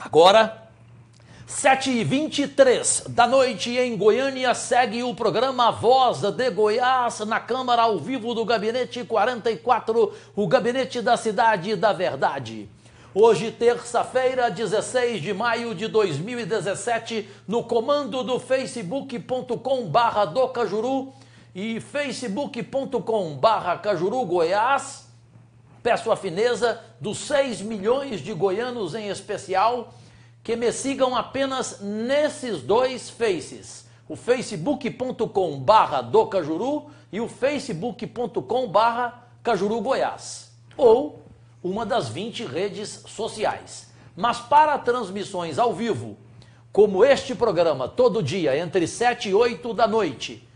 Agora, 7h23 da noite em Goiânia, segue o programa Voz de Goiás na Câmara ao vivo do Gabinete 44, o Gabinete da Cidade da Verdade. Hoje, terça-feira, 16 de maio de 2017, no comando do facebook.com/docajuru e facebook.com/Cajuru Goiás, peço a fineza dos 6 milhões de goianos em especial que me sigam apenas nesses dois faces, o facebook.com/docajuru e o facebook.com/Cajuru Goiás, ou uma das 20 redes sociais. Mas para transmissões ao vivo, como este programa todo dia entre 7 e 8 da noite,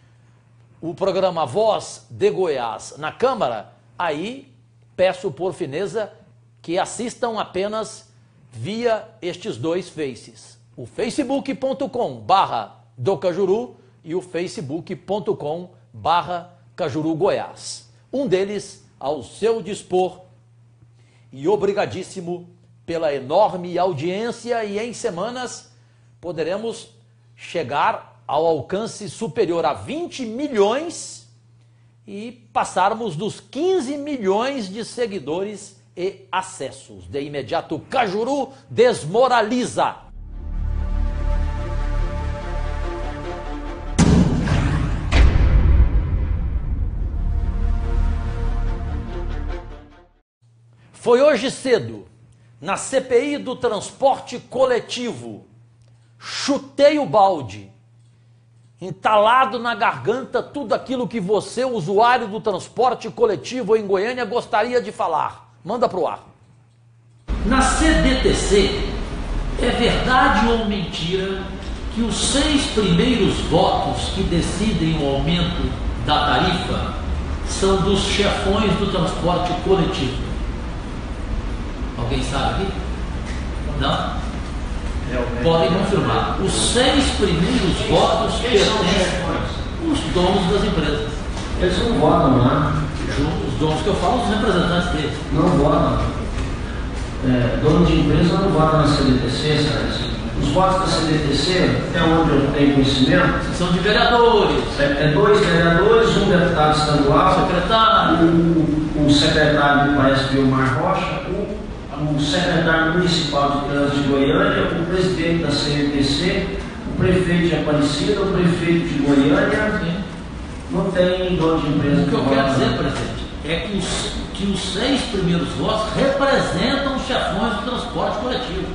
o programa Voz de Goiás na Câmara, aí peço por fineza que assistam apenas via estes dois faces, o facebook.com/docajuru e o facebook.com/Cajuru Goiás. Um deles ao seu dispor e obrigadíssimo pela enorme audiência, e em semanas poderemos chegar ao alcance superior a 20 milhões e passarmos dos 15 milhões de seguidores e acessos. De imediato, Cajuru desmoraliza. Foi hoje cedo, na CPI do transporte coletivo, chutei o balde, entalado na garganta tudo aquilo que você, usuário do transporte coletivo em Goiânia, gostaria de falar. Manda pro ar. Na CDTC, é verdade ou mentira que os 6 primeiros votos que decidem o aumento da tarifa são dos chefões do transporte coletivo? Alguém sabe aqui? Não? Podem confirmar. Os 6 primeiros votos pertencem aos donos das empresas. Eles não votam, né? Os donos que eu falo, os representantes deles. Não votam. Dono de empresa não vota na CDTC, sabe? Os votos da CDTC, até onde eu tenho conhecimento, são de vereadores. 2 vereadores, um deputado estadual, secretário, um secretário, parece Vilmar Rocha, o secretário municipal de trânsito de Goiânia, o presidente da CDTC, o prefeito de Aparecida, o prefeito de Goiânia. Sim. Não tem dono de empresa. O que eu quero dizer, presidente, é que os 6 primeiros votos representam os chefões do transporte coletivo.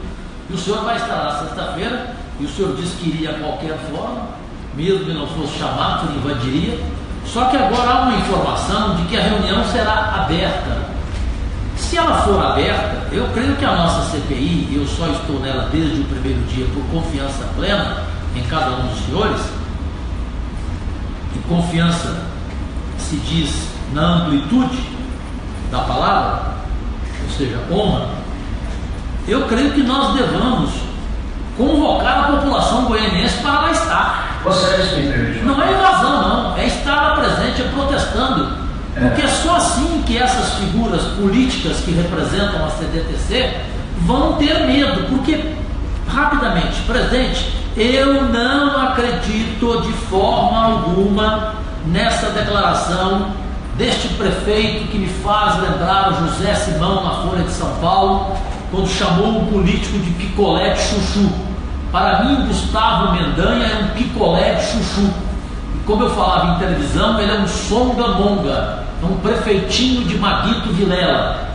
E o senhor vai estar lá sexta-feira, e o senhor disse que iria de qualquer forma, mesmo que não fosse chamado, que invadiria. Só que agora há uma informação de que a reunião será aberta. Se ela for aberta, eu creio que a nossa CPI, eu só estou nela desde o primeiro dia por confiança plena em cada um dos senhores, e confiança se diz na amplitude da palavra, ou seja, honra. Eu creio que nós devamos convocar a população goianiense para lá estar. Não é invasão, não, é estar lá presente, é protestando. Porque é só assim que essas figuras políticas que representam a CDTC vão ter medo. Porque, rapidamente, presidente, eu não acredito de forma alguma nessa declaração deste prefeito que me faz lembrar o José Simão na Folha de São Paulo, quando chamou o político de picolé de chuchu. Para mim, Gustavo Mendanha é um picolé de chuchu. E como eu falava em televisão, ele é um songamonga, é um prefeitinho de Maguito Vilela.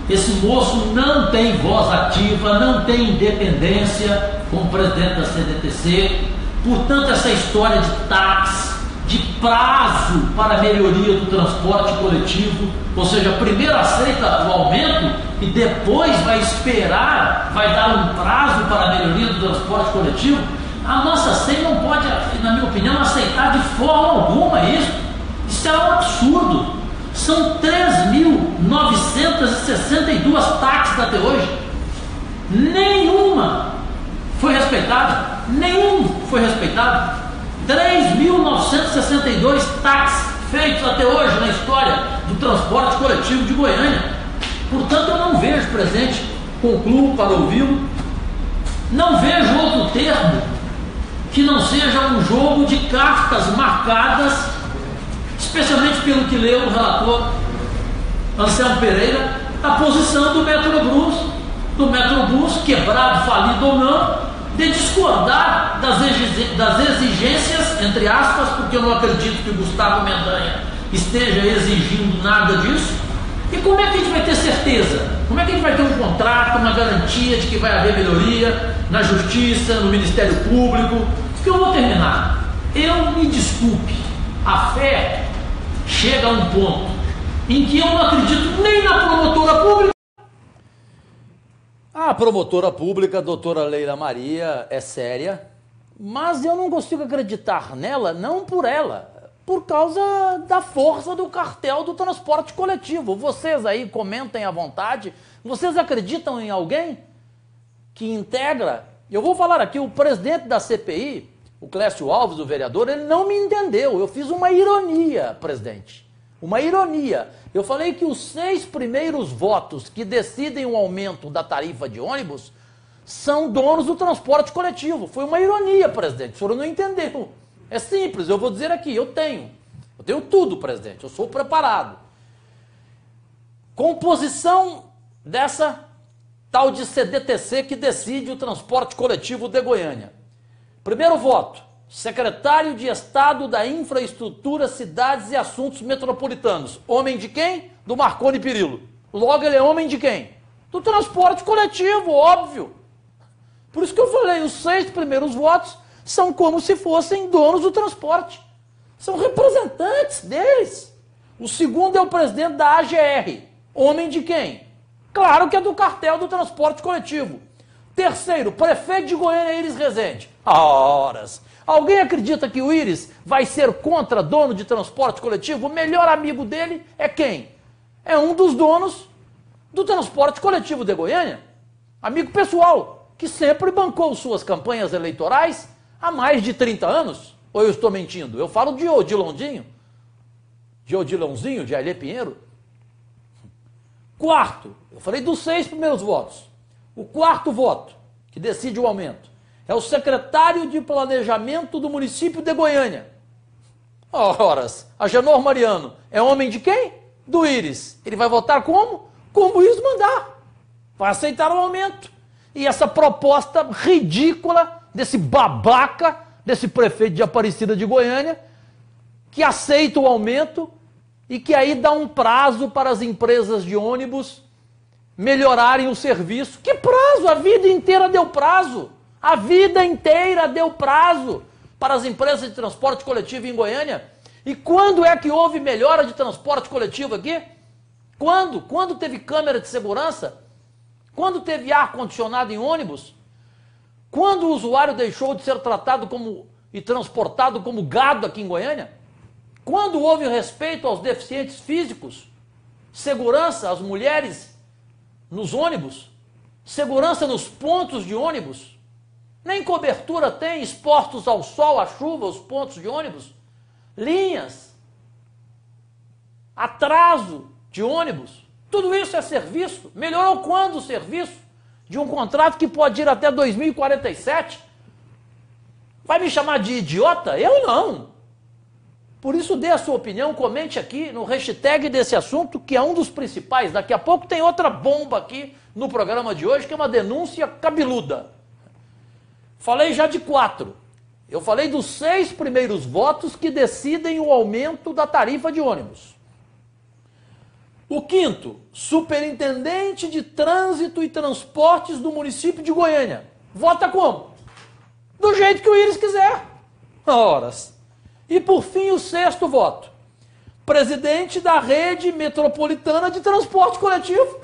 Esse moço não tem voz ativa, não tem independência como presidente da CDTC. Portanto, essa história de taxa, de prazo para a melhoria do transporte coletivo, ou seja, primeiro aceita o aumento e depois vai esperar, vai dar um prazo para a melhoria do transporte coletivo, a nossa CEI não pode, na minha opinião, aceitar de forma alguma isso. Isso é um absurdo. São 3.962 taxas até hoje. Nenhuma foi respeitada. Nenhum foi respeitado. 3.962 taxas feitos até hoje na história do transporte coletivo de Goiânia. Portanto, eu não vejo, presidente, concluo para ouvi-lo, Não vejo outro termo que não seja um jogo de cartas marcadas, especialmente pelo que leu o relator Anselmo Pereira, a posição do Metrobus, quebrado, falido ou não, de discordar das exigências, entre aspas, porque eu não acredito que o Gustavo Mendanha esteja exigindo nada disso. E como é que a gente vai ter certeza? Como é que a gente vai ter um contrato, uma garantia de que vai haver melhoria na Justiça, no Ministério Público? Porque eu vou terminar. Eu me desculpe, a fé chega a um ponto em que eu não acredito nem na promotora pública. A promotora pública, doutora Leila Maria, é séria, mas eu não consigo acreditar nela, não por ela, por causa da força do cartel do transporte coletivo. Vocês aí comentem à vontade. Vocês acreditam em alguém que integra? Eu vou falar aqui, o presidente da CPI, o Clécio Alves, o vereador, ele não me entendeu. Eu fiz uma ironia, presidente. Uma ironia. Eu falei que os 6 primeiros votos que decidem o aumento da tarifa de ônibus são donos do transporte coletivo. Foi uma ironia, presidente. O senhor não entendeu. É simples, eu vou dizer aqui, eu tenho tudo, presidente, eu sou preparado. Composição dessa tal de CDTC que decide o transporte coletivo de Goiânia. Primeiro voto, secretário de Estado da Infraestrutura, Cidades e Assuntos Metropolitanos. Homem de quem? Do Marconi Perillo. Logo ele é homem de quem? Do transporte coletivo, óbvio. Por isso que eu falei, os 6 primeiros votos são como se fossem donos do transporte. São representantes deles. O segundo é o presidente da AGR. Homem de quem? Claro que é do cartel do transporte coletivo. Terceiro, prefeito de Goiânia, Iris Rezende. Horas. Alguém acredita que o Iris vai ser contra dono de transporte coletivo? O melhor amigo dele é quem? É um dos donos do transporte coletivo de Goiânia. Amigo pessoal, que sempre bancou suas campanhas eleitorais há mais de 30 anos? Ou eu estou mentindo? Eu falo de Odilãozinho, de Ailê Pinheiro. Quarto, eu falei dos 6 primeiros votos. O quarto voto, que decide o aumento, é o secretário de Planejamento do município de Goiânia. Horas, Agenor Mariano é homem de quem? Do Iris. Ele vai votar como? Como o Iris mandar. Vai aceitar o aumento. E essa proposta ridícula desse babaca, desse prefeito de Aparecida de Goiânia, que aceita o aumento e que aí dá um prazo para as empresas de ônibus melhorarem o serviço. Que prazo? A vida inteira deu prazo. A vida inteira deu prazo para as empresas de transporte coletivo em Goiânia. E quando é que houve melhora de transporte coletivo aqui? Quando? Quando teve câmera de segurança? Quando teve ar-condicionado em ônibus? Quando o usuário deixou de ser tratado e transportado como gado aqui em Goiânia? Quando houve respeito aos deficientes físicos? Segurança às mulheres nos ônibus? Segurança nos pontos de ônibus? Nem cobertura tem, expostos ao sol, à chuva, os pontos de ônibus? Linhas? Atraso de ônibus? Tudo isso é serviço. Melhorou quando o serviço? De um contrato que pode ir até 2047? Vai me chamar de idiota? Eu não. Por isso dê a sua opinião, comente aqui no hashtag desse assunto, que é um dos principais. Daqui a pouco tem outra bomba aqui no programa de hoje, que é uma denúncia cabeluda. Falei já de 4. Eu falei dos 6 primeiros votos que decidem o aumento da tarifa de ônibus. O quinto, superintendente de trânsito e transportes do município de Goiânia. Vota como? Do jeito que o Iris quiser. Horas. E por fim, o 6º voto, presidente da rede metropolitana de transporte coletivo.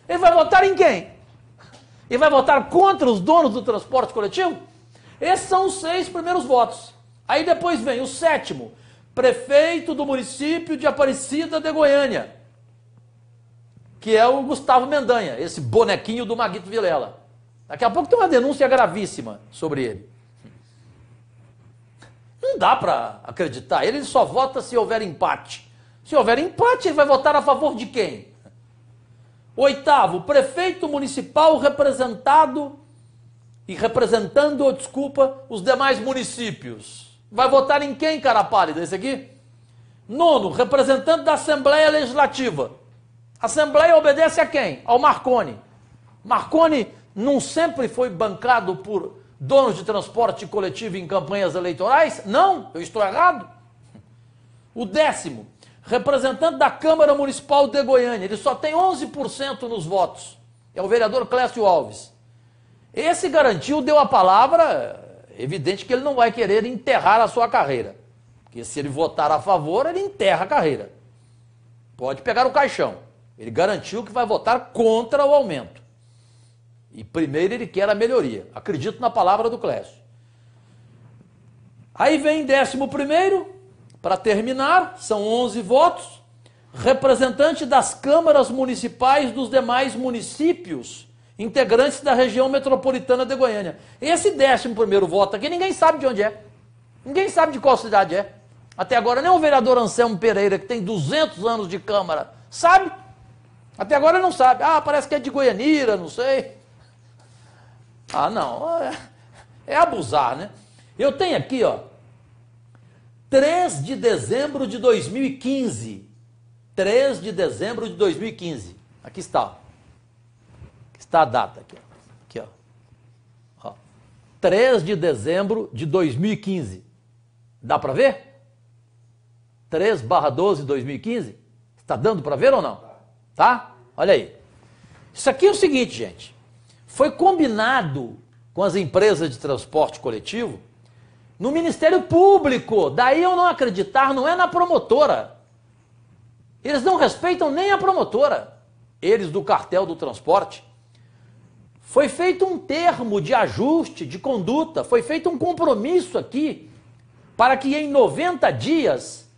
Ele vai votar em quem? Ele vai votar contra os donos do transporte coletivo? Esses são os 6 primeiros votos. Aí depois vem o 7º, prefeito do município de Aparecida de Goiânia, que é o Gustavo Mendanha, esse bonequinho do Maguito Vilela. Daqui a pouco tem uma denúncia gravíssima sobre ele. Não dá para acreditar. Ele só vota se houver empate. Se houver empate, ele vai votar a favor de quem? 8º, prefeito municipal representado e representando, desculpa, os demais municípios. Vai votar em quem, cara pálida? Esse aqui? Nono, representante da Assembleia Legislativa. A Assembleia obedece a quem? Ao Marconi. Marconi não sempre foi bancado por donos de transporte coletivo em campanhas eleitorais? Não, eu estou errado. O 10º, representante da Câmara Municipal de Goiânia. Ele só tem 11% nos votos. É o vereador Clécio Alves. Esse garantiu, deu a palavra, evidente que ele não vai querer enterrar a sua carreira. Porque se ele votar a favor, ele enterra a carreira. Pode pegar o caixão. Ele garantiu que vai votar contra o aumento. E primeiro ele quer a melhoria. Acredito na palavra do Clécio. Aí vem 11º, para terminar, são 11 votos, representante das câmaras municipais dos demais municípios, integrantes da região metropolitana de Goiânia. Esse 11º voto aqui, ninguém sabe de onde é. Ninguém sabe de qual cidade é. Até agora, nem o vereador Anselmo Pereira, que tem 200 anos de Câmara, sabe? Até agora não sabe. Ah, parece que é de Goianira, não sei. Ah, não. É abusar, né? Eu tenho aqui, ó, 3 de dezembro de 2015. 3 de dezembro de 2015. Aqui está. Aqui está a data. Aqui, ó. 3 de dezembro de 2015. Dá para ver? 3/12 de 2015? Está dando para ver ou não? Tá? Olha aí. Isso aqui é o seguinte, gente. Foi combinado com as empresas de transporte coletivo no Ministério Público. Daí eu não acreditar, não é na promotora. Eles não respeitam nem a promotora. Eles do cartel do transporte. Foi feito um termo de ajuste, de conduta, foi feito um compromisso aqui para que em 90 dias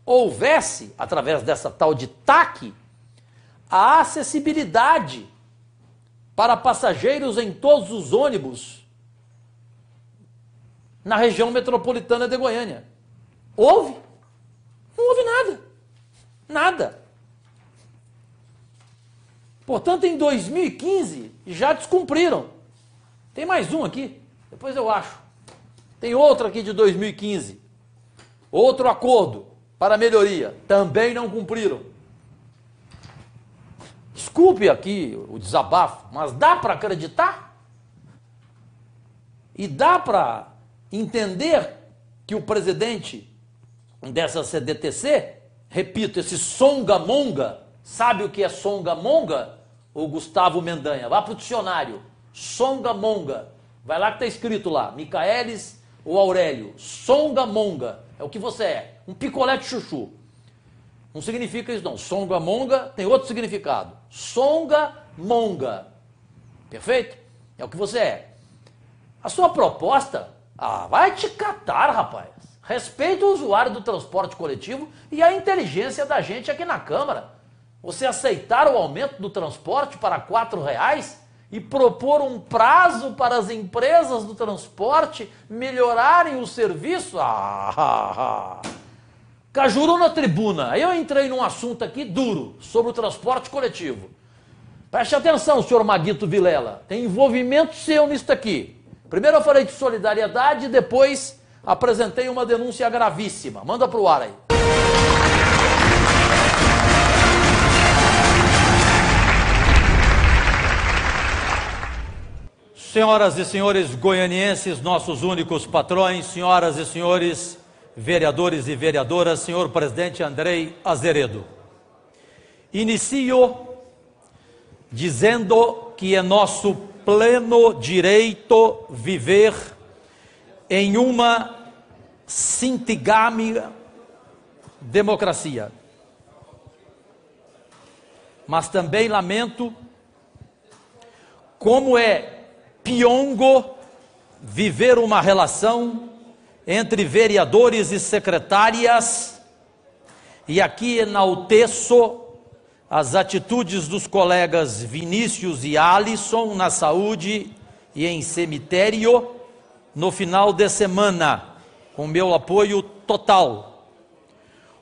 houvesse, através dessa tal de TAC, a acessibilidade para passageiros em todos os ônibus na região metropolitana de Goiânia. Houve? Não houve nada. Nada. Portanto, em 2015, já descumpriram. Tem mais um aqui, depois eu acho. Tem outro aqui de 2015. Outro acordo para melhoria. Também não cumpriram. Desculpe aqui o desabafo, mas dá para acreditar? E dá para entender que o presidente dessa CDTC, repito, esse Songamonga, sabe o que é Songamonga? O Gustavo Mendanha, vá para o dicionário, Songamonga, vai lá que está escrito lá, Micaelis ou Aurélio, Songamonga, é o que você é, um picolé de chuchu. Não significa isso não, Songamonga tem outro significado, Songamonga, perfeito? É o que você é. A sua proposta, vai te catar, rapaz. Respeita o usuário do transporte coletivo e a inteligência da gente aqui na Câmara. Você aceitar o aumento do transporte para R$4 e propor um prazo para as empresas do transporte melhorarem o serviço? Cajuru na tribuna. Eu entrei num assunto aqui duro sobre o transporte coletivo. Preste atenção, senhor Maguito Vilela. Tem envolvimento seu nisso aqui. Primeiro eu falei de solidariedade, depois apresentei uma denúncia gravíssima. Manda pro ar aí. Senhoras e senhores goianienses, nossos únicos patrões, senhoras e senhores vereadores e vereadoras, senhor presidente Andrei Azeredo. Inicio dizendo que é nosso pleno direito viver em uma cintigame democracia. Mas também lamento como é piongo viver uma relação entre vereadores e secretárias, e aqui enalteço as atitudes dos colegas Vinícius e Alisson na saúde e em cemitério no final de semana, com meu apoio total.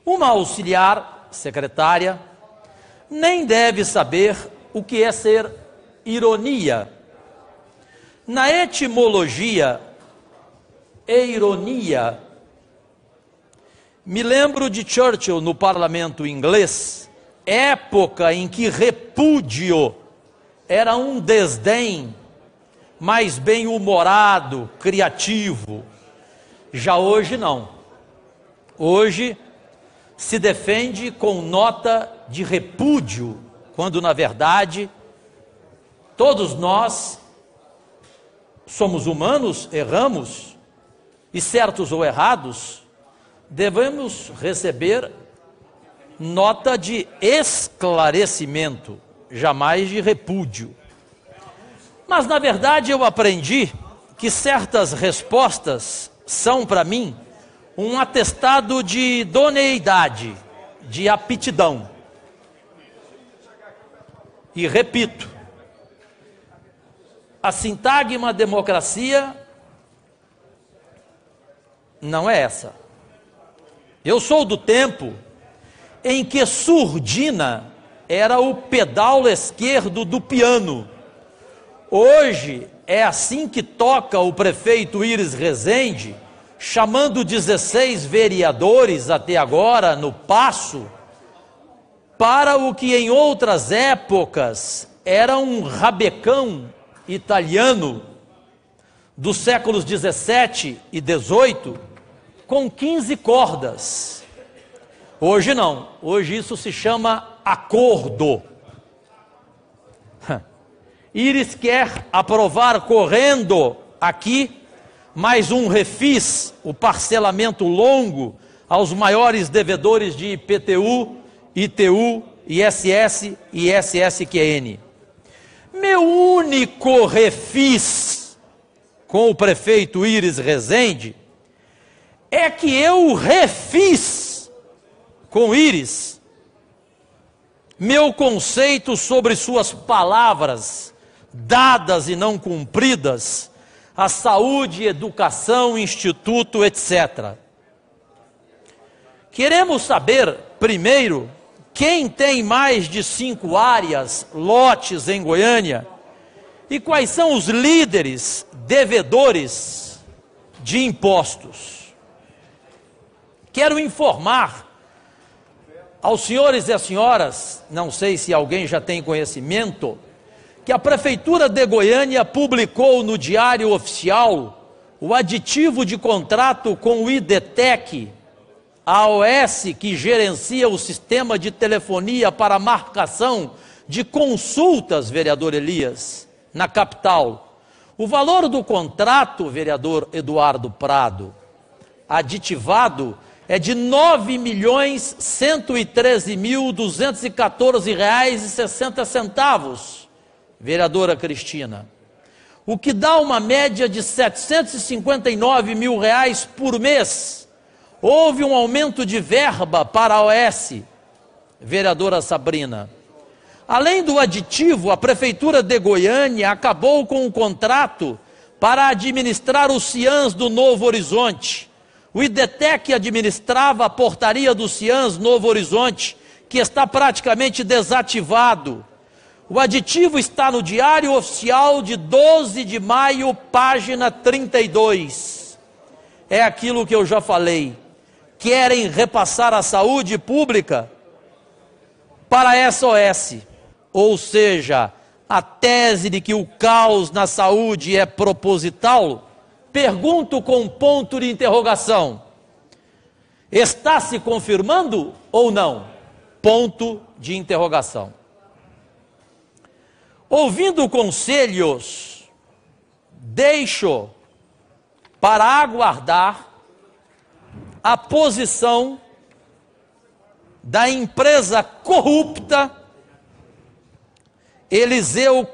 Uma auxiliar secretária nem deve saber o que é ser ironia. Na etimologia, ironia, me lembro de Churchill no parlamento inglês, época em que repúdio era um desdém mais bem-humorado, criativo. Já hoje não. Hoje se defende com nota de repúdio, quando na verdade todos nós somos humanos, erramos, e certos ou errados, devemos receber nota de esclarecimento, jamais de repúdio. Mas na verdade eu aprendi que certas respostas são para mim um atestado de idoneidade, de aptidão. E repito, a sintagma democracia não é essa. Eu sou do tempo em que surdina era o pedal esquerdo do piano. Hoje é assim que toca o prefeito Íris Rezende, chamando 16 vereadores até agora no passo, para o que em outras épocas era um rabecão italiano dos séculos 17 e 18, com 15 cordas. Hoje não, hoje isso se chama acordo. Íris quer aprovar correndo aqui mais um refis, o parcelamento longo aos maiores devedores de IPTU, ITU, ISS e SSQN. Meu único refis com o prefeito Íris Rezende é que eu refiz com Íris meu conceito sobre suas palavras dadas e não cumpridas, a saúde, educação, instituto, etc. Queremos saber, primeiro, quem tem mais de 5 áreas, lotes em Goiânia, e quais são os líderes devedores de impostos. Quero informar aos senhores e às senhoras, não sei se alguém já tem conhecimento, que a Prefeitura de Goiânia publicou no Diário Oficial o aditivo de contrato com o IDTEC, a AOS, que gerencia o sistema de telefonia para marcação de consultas, vereador Elias, na capital. O valor do contrato, vereador Eduardo Prado, aditivado, é de R$ 9.113.214,60, vereadora Cristina, o que dá uma média de R$ 759 mil por mês. Houve um aumento de verba para a OS, vereadora Sabrina. Além do aditivo, a Prefeitura de Goiânia acabou com o contrato para administrar os CIANs do Novo Horizonte. O IDTEC administrava a portaria do CIANs Novo Horizonte, que está praticamente desativado. O aditivo está no Diário Oficial de 12 de maio, página 32. É aquilo que eu já falei. Querem repassar a saúde pública para a SOS. Ou seja, a tese de que o caos na saúde é proposital, pergunto com ponto de interrogação. Está se confirmando ou não? Ponto de interrogação. Ouvindo conselhos, deixo para aguardar a posição da empresa corrupta Eliseu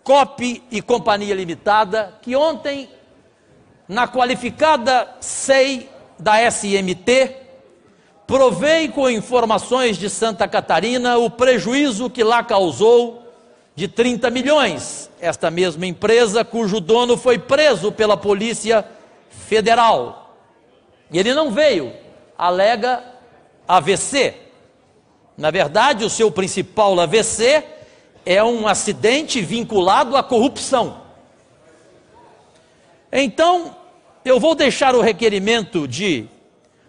Cop e Companhia Limitada, que ontem, na qualificada SEI da SMT, provei com informações de Santa Catarina o prejuízo que lá causou de 30 milhões. Esta mesma empresa, cujo dono foi preso pela Polícia Federal. E ele não veio, alega AVC. Na verdade, o seu principal AVC é um acidente vinculado à corrupção. Então, eu vou deixar o requerimento de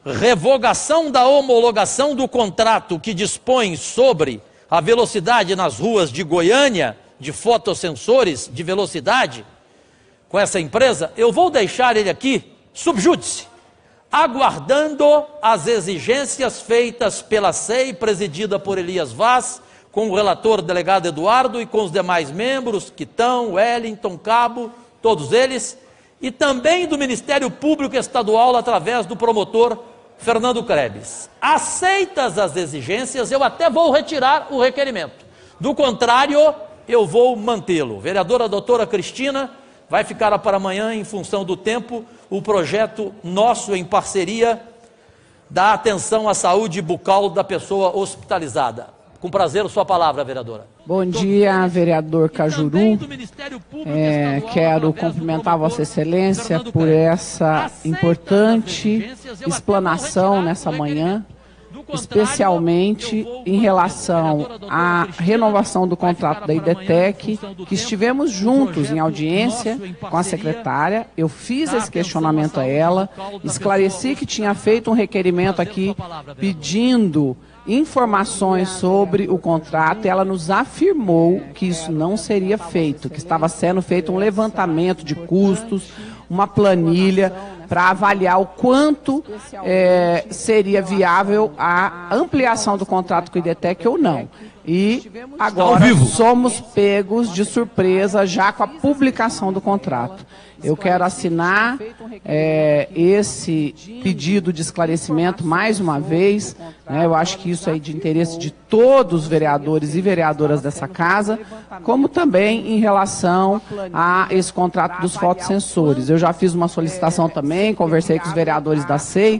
revogação da homologação do contrato que dispõe sobre a velocidade nas ruas de Goiânia, de fotossensores de velocidade, com essa empresa, eu vou deixar ele aqui, sub júdice, aguardando as exigências feitas pela SEI, presidida por Elias Vaz, com o relator delegado Eduardo e com os demais membros, Quitão, Wellington, Cabo, todos eles, e também do Ministério Público Estadual, através do promotor Fernando Krebs. Aceitas as exigências, eu até vou retirar o requerimento. Do contrário, eu vou mantê-lo. Vereadora doutora Cristina, vai ficar para amanhã, em função do tempo, o projeto nosso em parceria da atenção à saúde bucal da pessoa hospitalizada. Com prazer, sua palavra, vereadora. Bom dia, vereador Cajuru. Quero cumprimentar Vossa Excelência por essa importante explanação nessa manhã, especialmente em relação à renovação do contrato da IDETEC, que estivemos juntos em audiência com a secretária. Eu fiz esse questionamento a ela, esclareci que tinha feito um requerimento aqui pedindo informações sobre o contrato, e ela nos afirmou que isso não seria feito, que estava sendo feito um levantamento de custos, uma planilha para avaliar o quanto seria viável a ampliação do contrato com o IDETEC ou não. E agora somos pegos de surpresa já com a publicação do contrato. Eu quero assinar esse pedido de esclarecimento mais uma vez, né? Eu acho que isso é de interesse de todos os vereadores e vereadoras dessa casa, como também em relação a esse contrato dos fotossensores. Eu já fiz uma solicitação também, conversei com os vereadores da SEI,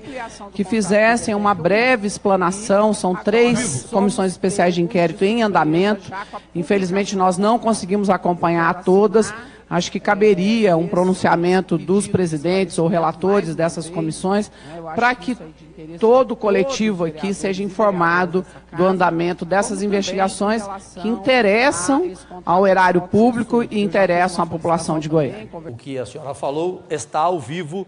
que fizessem uma breve explanação. São 3 comissões especiais de inquérito em andamento. Infelizmente, nós não conseguimos acompanhar todas. Acho que caberia um pronunciamento dos presidentes ou relatores dessas comissões para que todo o coletivo aqui seja informado do andamento dessas investigações que interessam ao erário público e interessam à população de Goiânia. O que a senhora falou está ao vivo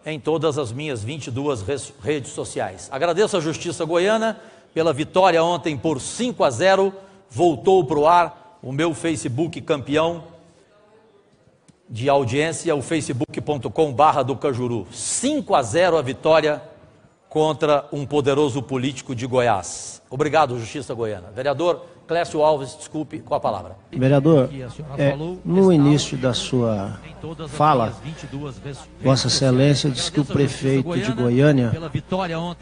em todas as minhas 22 redes sociais. Agradeço à Justiça Goiana pela vitória ontem por 5-0. Voltou para o ar o meu Facebook campeão de audiência, o facebook.com/docajuru. 5-0 a vitória contra um poderoso político de Goiás. Obrigado, Justiça Goiana. Vereador Clécio Alves, desculpe, com a palavra. Vereador, no início da sua fala, Vossa Excelência disse que o prefeito de Goiânia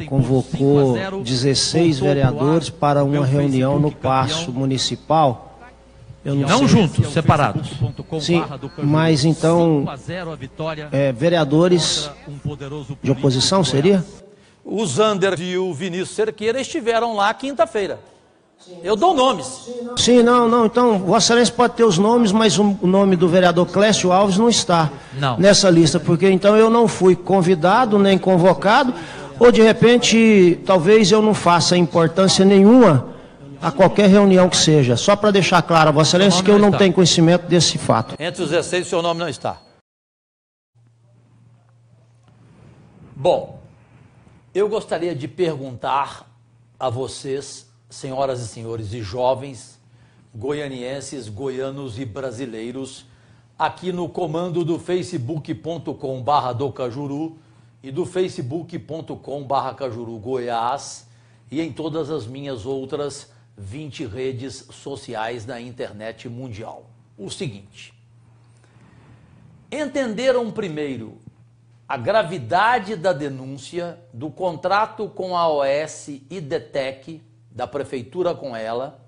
convocou 16 vereadores para uma reunião no Paço Municipal. Não juntos, separados. Sim, mas então, vereadores de oposição seria? O Zander e o Vinícius Cerqueira estiveram lá quinta-feira. Eu dou nomes. Sim, não, então, Vossa Excelência pode ter os nomes, mas o nome do vereador Clécio Alves não está nessa lista, porque então eu não fui convidado, nem convocado, ou de repente, talvez eu não faça importância nenhuma a qualquer reunião que seja, só para deixar claro a Vossa Excelência que eu não tenho conhecimento desse fato. Entre os 16, o seu nome não está. Bom, eu gostaria de perguntar a vocês, senhoras e senhores e jovens, goianienses, goianos e brasileiros, aqui no comando do facebook.com/docajuru e do facebook.com/Cajuru Goiás e em todas as minhas outras 20 redes sociais da internet mundial. O seguinte: entenderam primeiro a gravidade da denúncia do contrato com a OS IDETEC, da prefeitura com ela.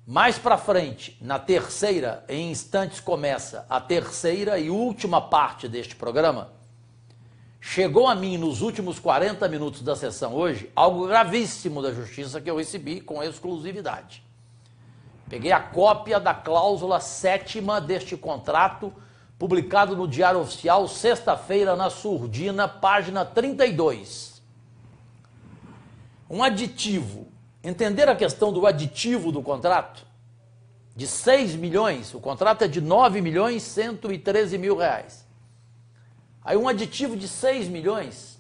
Mais para frente, na terceira, em instantes começa a terceira e última parte deste programa. Chegou a mim, nos últimos 40 minutos da sessão hoje, algo gravíssimo da Justiça que eu recebi com exclusividade. Peguei a cópia da cláusula 7ª deste contrato, publicado no Diário Oficial, sexta-feira, na Surdina, página 32. Um aditivo. Entender a questão do aditivo do contrato? de 6 milhões, o contrato é de 9 milhões 113 mil reais. Aí um aditivo de 6 milhões.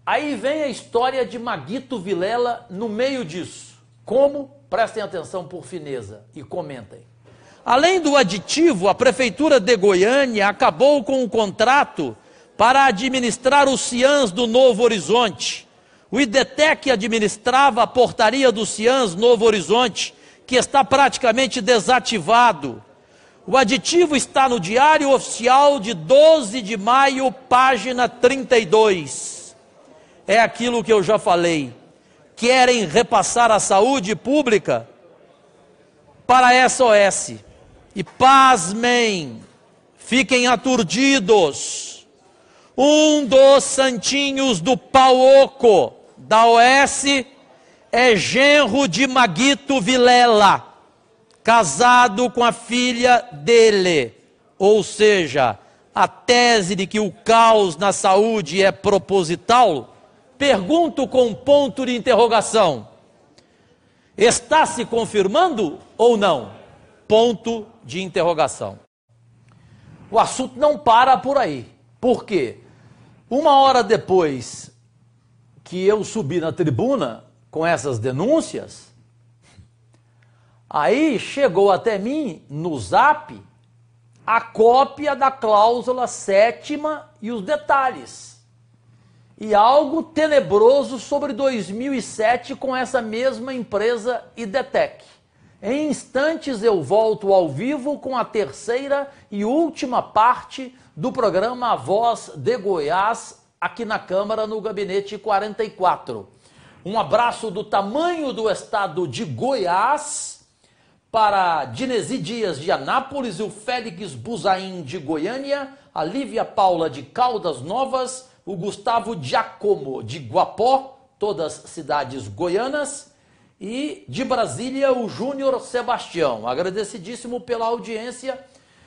Aí vem a história de Maguito Vilela no meio disso. Como? Prestem atenção por fineza e comentem. Além do aditivo, a Prefeitura de Goiânia acabou com o contrato para administrar os CIANs do Novo Horizonte. O IDETEC administrava a portaria dos CIANs Novo Horizonte, que está praticamente desativado. O aditivo está no Diário Oficial de 12 de maio, página 32. É aquilo que eu já falei. Querem repassar a saúde pública para a SOS. E pasmem, fiquem aturdidos. Um dos santinhos do pau oco da OS é genro de Maguito Vilela, casado com a filha dele. Ou seja, a tese de que o caos na saúde é proposital, pergunto com ponto de interrogação. Está se confirmando ou não? Ponto de interrogação. O assunto não para por aí. Por quê? Uma hora depois que eu subi na tribuna com essas denúncias, aí chegou até mim no Zap a cópia da cláusula 7ª e os detalhes. E algo tenebroso sobre 2007 com essa mesma empresa IDETEC. Em instantes eu volto ao vivo com a terceira e última parte do programa A Voz de Goiás, aqui na Câmara, no Gabinete 44. Um abraço do tamanho do estado de Goiás para Dinesi Dias de Anápolis, o Félix Buzaim de Goiânia, a Lívia Paula de Caldas Novas, o Gustavo Giacomo de Guapó, todas cidades goianas, e de Brasília o Júnior Sebastião. Agradecidíssimo pela audiência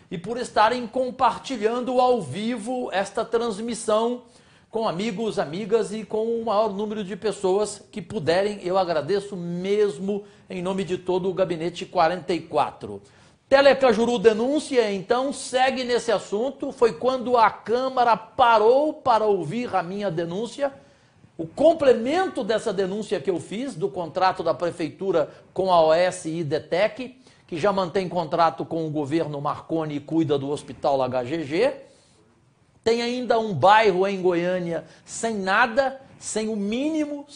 e por estarem compartilhando ao vivo esta transmissão com amigos, amigas e com o maior número de pessoas que puderem. Eu agradeço mesmo em nome de todo o Gabinete 44. Telecajuru denúncia, então, segue nesse assunto. Foi quando a Câmara parou para ouvir a minha denúncia. O complemento dessa denúncia que eu fiz, do contrato da Prefeitura com a OS e IDETEC, que já mantém contrato com o governo Marconi e cuida do Hospital HGG. Tem ainda um bairro em Goiânia sem nada, sem o mínimo.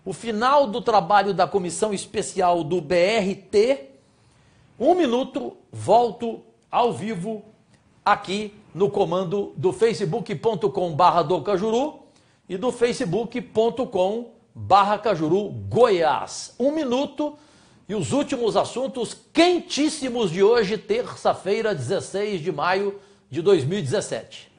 O final do trabalho da Comissão Especial do BRT. 1 minuto, volto ao vivo aqui no comando do facebook.com/docajuru e do facebook.com/Cajuru Goiás. 1 minuto e os últimos assuntos quentíssimos de hoje, terça-feira, 16 de maio de 2017.